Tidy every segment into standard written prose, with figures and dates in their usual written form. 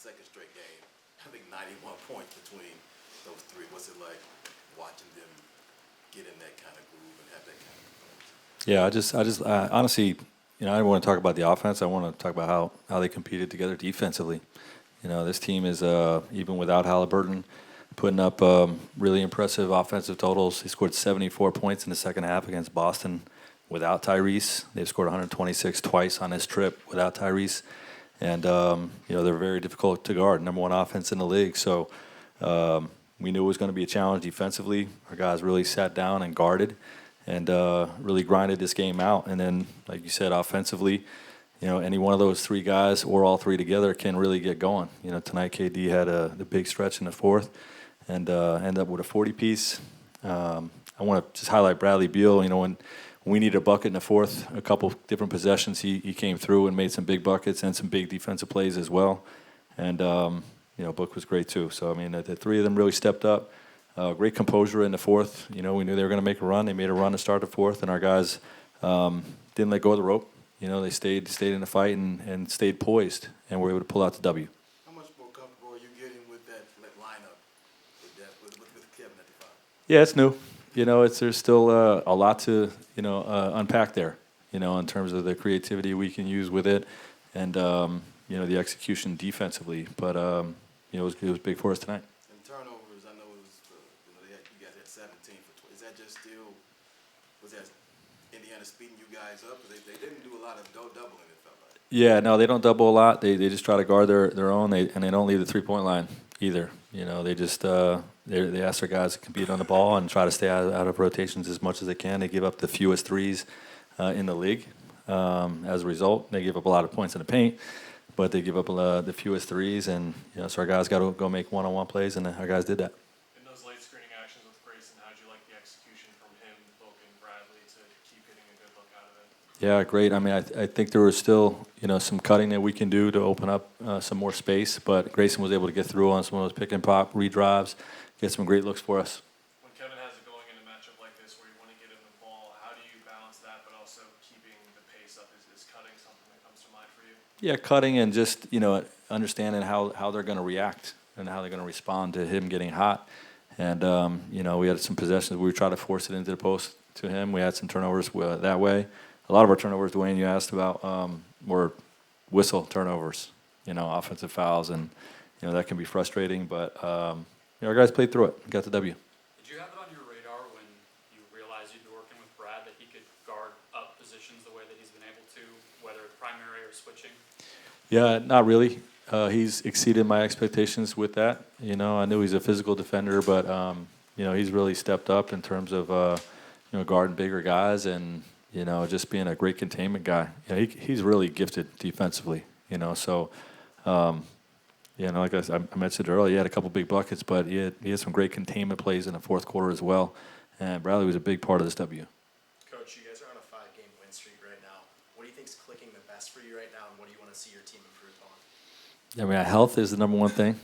second straight game. I think 91 points between those three. What's it like watching them get in that kind of groove and have that kind of performance? Yeah, honestly, I don't want to talk about the offense. I want to talk about how they competed together defensively. This team is, even without Halliburton, putting up really impressive offensive totals. He scored 74 points in the second half against Boston without Tyrese. They've scored 126 twice on this trip without Tyrese. And, they're very difficult to guard, number one offense in the league. So we knew it was going to be a challenge defensively. Our guys really sat down and guarded and really grinded this game out. And then, like you said, offensively, any one of those three guys or all three together can really get going. Tonight KD had the big stretch in the fourth and ended up with a 40-piece. I want to just highlight Bradley Beal. When we needed a bucket in the fourth, a couple different possessions, he came through and made some big buckets and some big defensive plays as well. And, Book was great too. So, the three of them really stepped up. Great composure in the fourth. We knew they were going to make a run. They made a run to start the fourth, and our guys didn't let go of the rope. They stayed in the fight and stayed poised, and were able to pull out the W. How much more comfortable are you getting with that lineup, with Kevin at the 5? Yeah, it's new. There's still a lot to unpack there. In terms of the creativity we can use with it, and the execution defensively. But it was big for us tonight. And turnovers, I know it was you guys had 17 for 20. Is that just still was that Indiana speeding you guys up? Because they didn't do a lot of doubling, it felt like. Yeah, no, they don't double a lot. They just try to guard their own. And they don't leave the 3-point line either. They just they ask their guys to compete on the ball and try to stay out of rotations as much as they can. They give up the fewest threes in the league. As a result, they give up a lot of points in the paint, but they give up the fewest threes. And so our guys got to go make one-on-one plays, and our guys did that. In those late screening actions with Grayson, how'd you like the execution from him, Book, and Bradley to keep getting a good look out of it? Yeah, great. I think there was still some cutting that we can do to open up some more space, but Grayson was able to get through on some of those pick and pop redrives, get some great looks for us. When Kevin has it going in a matchup like this where you want to get him the ball, how do you balance that but also keeping the pace up? Is cutting something that comes to mind for you? Yeah, cutting and just understanding how they're going to react and how they're going to respond to him getting hot. And we had some possessions where we tried to force it into the post to him. We had some turnovers that way. A lot of our turnovers, Dwayne, you asked about, were whistle turnovers, offensive fouls, and that can be frustrating. But our guys played through it, got the W. Did you have it on your radar when you realized you'd be working with Brad that he could guard up positions the way that he's been able to, whether primary or switching? Yeah, not really. He's exceeded my expectations with that. I knew he's a physical defender, but he's really stepped up in terms of guarding bigger guys and just being a great containment guy. He's really gifted defensively. So like I mentioned earlier, he had a couple big buckets, but he had some great containment plays in the fourth quarter as well. And Bradley was a big part of this W. Coach, you guys are on a 5-game win streak right now. What do you think is clicking the best for you right now, and what do you want to see your team improve on? Health is the number one thing,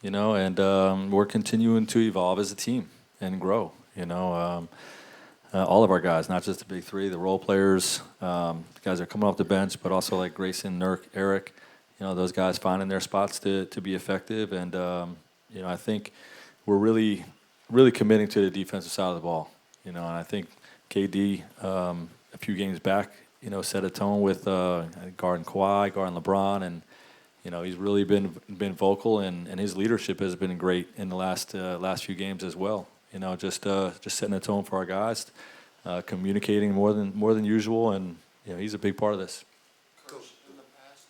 and we're continuing to evolve as a team and grow. All of our guys, not just the big three, the role players, the guys that are coming off the bench, but also like Grayson, Nurk, Eric, those guys finding their spots to be effective. And, I think we're really, really committing to the defensive side of the ball. And I think KD, a few games back, set a tone with guarding Kawhi, guarding LeBron, and, he's really been vocal, and his leadership has been great in the last few games as well. Just setting a tone for our guys, communicating more than usual, and he's a big part of this. Coach, in the past,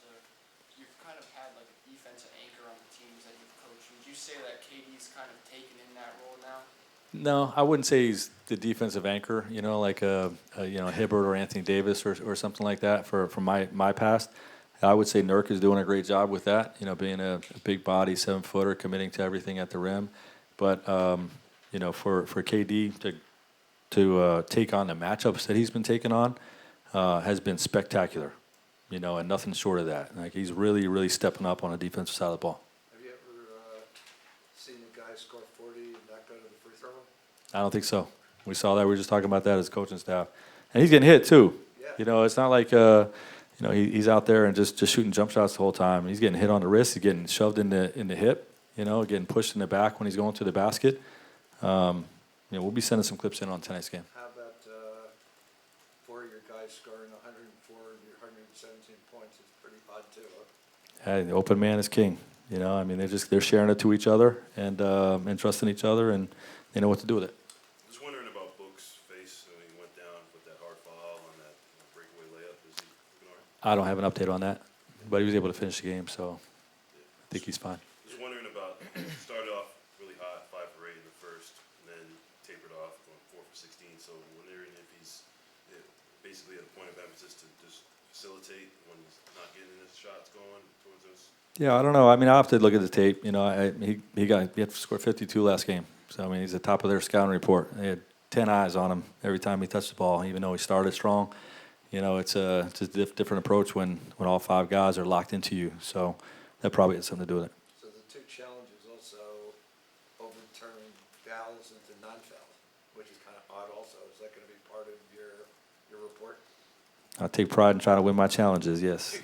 you've kind of had like a defensive anchor on the teams that you've coached. Would you say that KD's kind of taken in that role now? No, I wouldn't say he's the defensive anchor. Like a Hibbert or Anthony Davis or something like that. For my past, I would say Nurk is doing a great job with that. Being a big body 7-footer, committing to everything at the rim, but. For KD to take on the matchups that he's been taking on has been spectacular, and nothing short of that. Like he's really, really stepping up on the defensive side of the ball. Have you ever seen a guy score 40 and not go to the free throw line? I don't think so. We saw that. We were just talking about that as coaching staff, and he's getting hit too. Yeah. It's not like you know, he's out there and just shooting jump shots the whole time. He's getting hit on the wrist. He's getting shoved in the hip, you know, getting pushed in the back when he's going to the basket. You know, we'll be sending some clips in on tonight's game. How about 4 of your guys scoring 104 and your 117 points? It's pretty odd too, huh? Hey, the open man is king. You know, I mean, they're sharing it to each other and trusting each other, and they know what to do with it. Just wondering about Book's face when he went down with that hard foul on that breakaway layup. Is he looking all right? I don't have an update on that, but he was able to finish the game, so I think he's fine. Just wondering about, started off really hot, 5 for 8 in the first, and then tapered off, going 4 for 16. So wondering if he's basically at a point of emphasis to just facilitate when he's not getting his shots going towards us. Yeah, I don't know. I mean, I'll have to look at the tape. You know, he had to score 52 last game. So, I mean, he's at the top of their scouting report. They had 10 eyes on him every time he touched the ball, even though he started strong. You know, it's a different approach when all 5 guys are locked into you. So that probably has something to do with it. So the 2 challenges also overturning fouls into non-fouls, which is kind of odd also. Is that going to be part of your report? I take pride in trying to win my challenges, yes.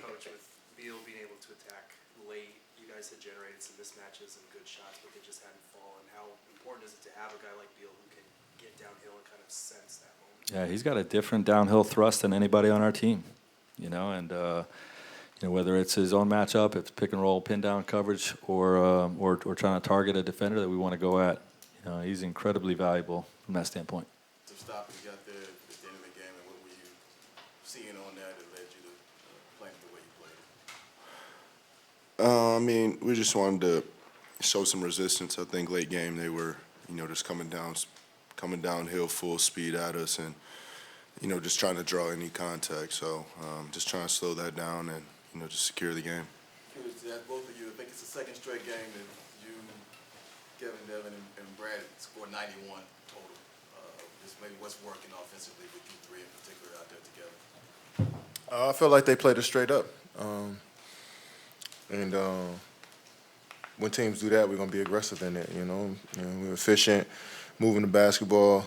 Coach, with Beal being able to attack late, you guys had generated some mismatches and good shots, but they just hadn't fallen. How important is it to have a guy like Beal who can get downhill and kind of sense that moment? Yeah, he's got a different downhill thrust than anybody on our team, you know, and you know, whether it's his own matchup, it's pick and roll, pin down coverage, or trying to target a defender that we want to go at. You know, he's incredibly valuable from that standpoint. Some stop you got there at the end of the game, and what were you seeing on that led you to playing the way you played? I mean, we just wanted to show some resistance. I think late game they were, you know, just coming downhill full speed at us, and you know, just trying to draw any contact. So just trying to slow that down and, you know, just secure the game. Curious to ask both of you. I think it's the second straight game that you, Kevin, Devin, and Brad scored 91 total. Just maybe what's working offensively with you 3 in particular out there together. I feel like they played it straight up. And when teams do that, we're going to be aggressive in it, you know. We're efficient, moving the basketball.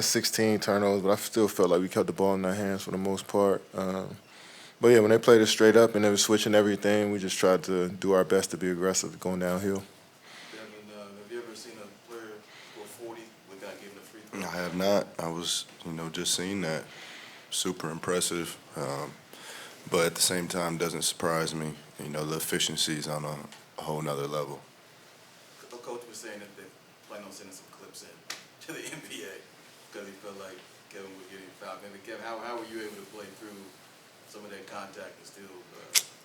16 turnovers, but I still felt like we kept the ball in their hands for the most part. But, yeah, when they played it straight up and they were switching everything, we just tried to do our best to be aggressive going downhill. Devin, have you ever seen a player score 40 without giving a free throw? I have not. I was, you know, just seeing that. Super impressive. But at the same time, doesn't surprise me. You know, the efficiency is on a whole nother level. The coach was saying that they plan on sending some clips in to the NBA because he felt like Kevin was getting fouled. Maybe Kevin, how were you able to play through some of that contact and still?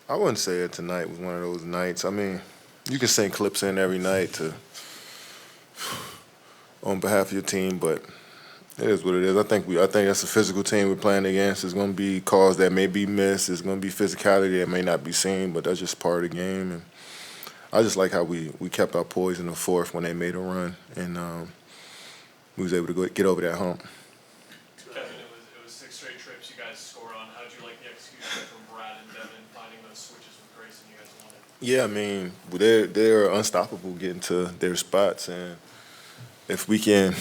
I wouldn't say it tonight was one of those nights. I mean, you can send clips in every night on behalf of your team, but it is what it is. I think that's a physical team we're playing against. There's going to be calls that may be missed. There's going to be physicality that may not be seen, but that's just part of the game. And I just like how we kept our poise in the fourth when they made a run, and we was able to get over that hump. Kevin, it was 6 straight trips you guys scored on. How did you like the execution from Brad and Devin finding those switches with Grayson you guys wanted? Yeah, I mean, they're unstoppable getting to their spots, and if we can,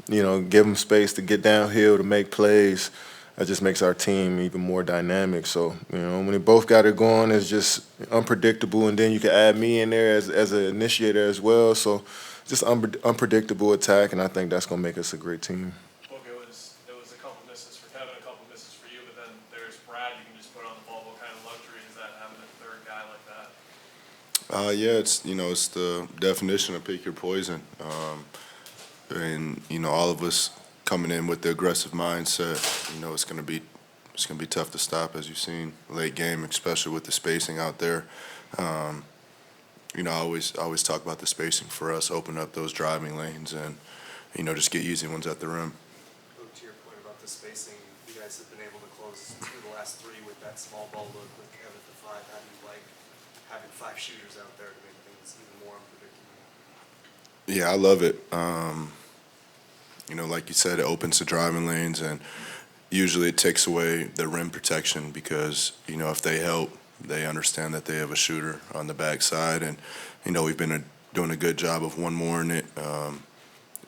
you know, give them space to get downhill to make plays, that just makes our team even more dynamic. So, you know, when they both got it going, it's just unpredictable, and then you can add me in there as an initiator as well. So, just unpredictable attack, and I think that's going to make us a great team. Look, it was a couple misses for Kevin, a couple misses for you, but then there's Brad. You can just put on the ball. What kind of luxury is that having a third guy like that? Yeah, it's the definition of pick your poison. And, you know, all of us coming in with the aggressive mindset, you know, it's gonna be tough to stop, as you've seen late game, especially with the spacing out there. You know, I always talk about the spacing for us, open up those driving lanes, and, you know, just get easy ones at the rim. To your point about the spacing, you guys have been able to close 2 of the last 3 with that small ball look with Kevin at the 5. How do you like having 5 shooters out there to make things even more unpredictable? Yeah, I love it. You know, like you said, it opens the driving lanes, and usually it takes away the rim protection because, you know, if they help, they understand that they have a shooter on the backside. And, you know, we've been doing a good job of one-moreing it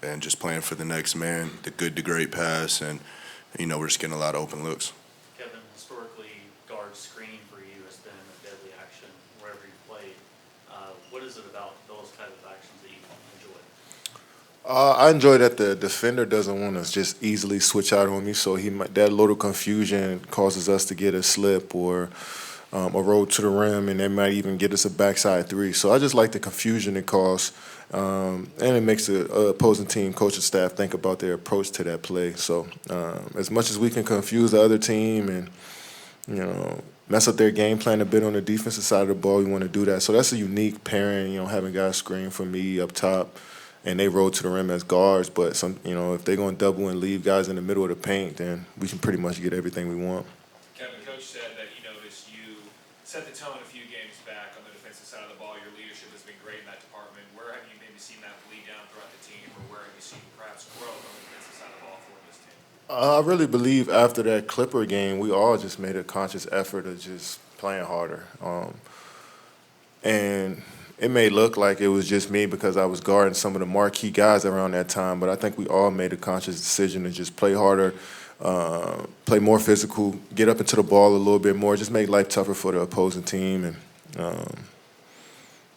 and just playing for the next man, the good to great pass, and, you know, we're just getting a lot of open looks. Kevin, for you has been a deadly action wherever you played. What is it about those type of actions that you enjoy? I enjoy that the defender doesn't want to just easily switch out on me, so that little confusion causes us to get a slip or a roll to the rim, and they might even get us a backside three. So I just like the confusion it causes, and it makes the opposing team, coaching staff think about their approach to that play. So as much as we can confuse the other team and mess up their game plan a bit on the defensive side of the ball, we want to do that. So that's a unique pairing, having guys screen for me up top, and they roll to the rim as guards. But if they're going to double and leave guys in the middle of the paint, then we can pretty much get everything we want. Kevin, Coach said that he noticed you set the tone a few games back on the defensive side of the ball. Your leadership has been great in that department. Where have you maybe seen that bleed down throughout the team, or where have you seen perhaps growth on the defensive side of the ball for this team? I really believe after that Clipper game, we all just made a conscious effort of just playing harder. And it may look like it was just me because I was guarding some of the marquee guys around that time, but I think we all made a conscious decision to just play harder, play more physical, get up into the ball a little bit more, just make life tougher for the opposing team. And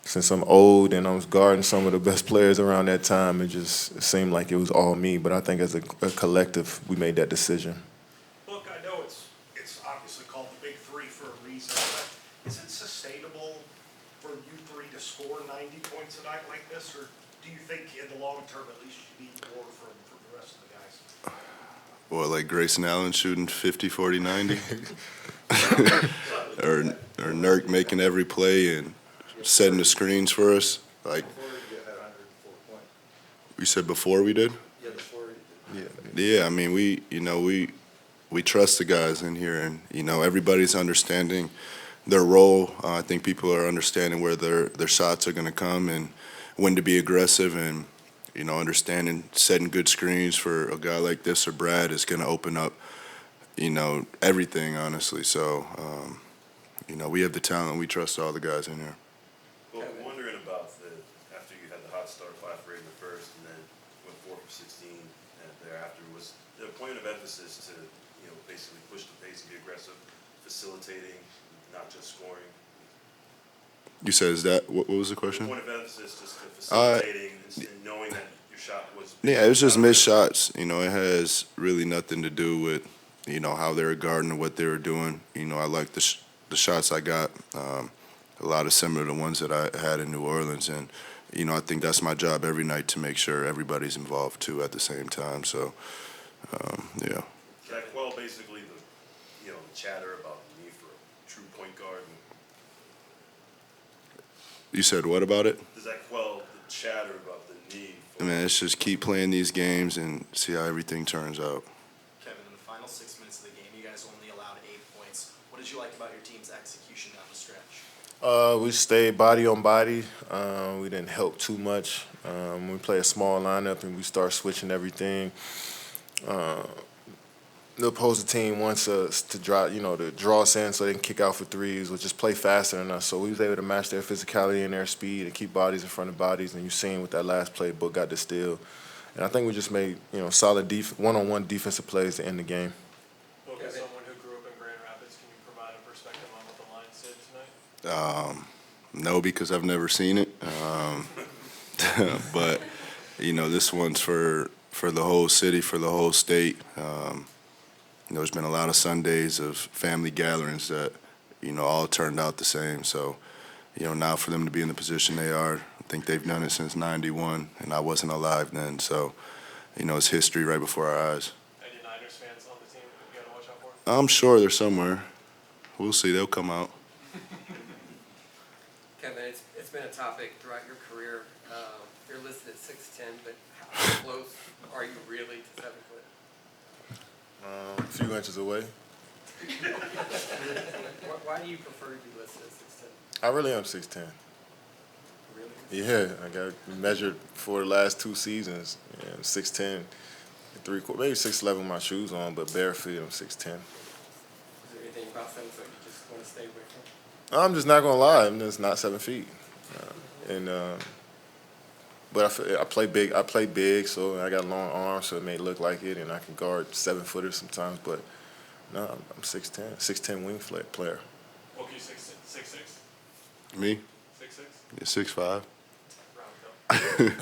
since I'm old and I was guarding some of the best players around that time, it just seemed like it was all me. But I think as a collective, we made that decision. Look, I know it's obviously called the Big Three for a reason, but is it sustainable for you three to score 90 points a night like this, or do you think in the long term at least you need more from the rest of the guys? Well, like Grayson Allen shooting 50, 40, 90? or Nurk making every play and setting the screens for us? Like, you said before we did? Yeah, before you did. Yeah, I mean, we trust the guys in here, and everybody's understanding their role. I think people are understanding where their shots are going to come and when to be aggressive, and understanding setting good screens for a guy like this or Brad is going to open up everything, honestly. So we have the talent. We trust all the guys in here. Well, I'm wondering about after you had the hot start 5 for 8 in the first and then went 4 for 16 and thereafter, was the point of emphasis to basically push the pace and be aggressive, facilitating, not just scoring? You said, is that what was the question? The point of emphasis just to facilitating and knowing that your shot was. Yeah, it was just missed shots. It has really nothing to do with how they were guarding or what they were doing. I like the shots I got. A lot of similar to ones that I had in New Orleans, and I think that's my job every night to make sure everybody's involved too at the same time. So, yeah. Can I quell basically the chatter about the need for a true point guard? You said what about it? Does that quell the chatter about the need? I mean, let's just keep playing these games and see how everything turns out. Kevin, in the final 6 minutes of the game, you guys only allowed 8 points. What did you like about your team's execution down the stretch? We stayed body on body. We didn't help too much. We play a small lineup and we start switching everything. The opposing team wants us to draw us in so they can kick out for threes or just play faster than us. So we was able to match their physicality and their speed and keep bodies in front of bodies. And you seen with that last play, Book got the steal. And I think we just made solid one-on-one defensive plays to end the game. Look, as someone who grew up in Grand Rapids, can you provide a perspective on what the Lions did tonight? No, because I've never seen it. But this one's for the whole city, for the whole state. There's been a lot of Sundays of family gatherings that all turned out the same. So now for them to be in the position they are, I think they've done it since '91, and I wasn't alive then. So it's history right before our eyes. Any Niners fans on the team that you got to watch out for? I'm sure they're somewhere. We'll see. They'll come out. Kevin, it's been a topic throughout your career. You're listed at 6'10", but how close are you really to 7 foot? A few inches away. Why do you prefer to be listed at 6'10"? I really am 6'10". Really? Yeah, I got measured for the last 2 seasons. Yeah, I'm 6'10", 3/4, maybe 6'11" with my shoes on, but bare feet, I'm 6'10". Is there anything about 7 foot you just want to stay away from? I'm just not gonna lie, I'm just not 7 feet. But I play big. I play big, so I got long arms, so it may look like it, and I can guard 7-footers sometimes. But no, I'm 6'10", 6'10" wing player. Well, can you 6'6"? Me? 6'6"? Yeah, 6'5". Round up.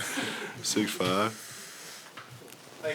6'5".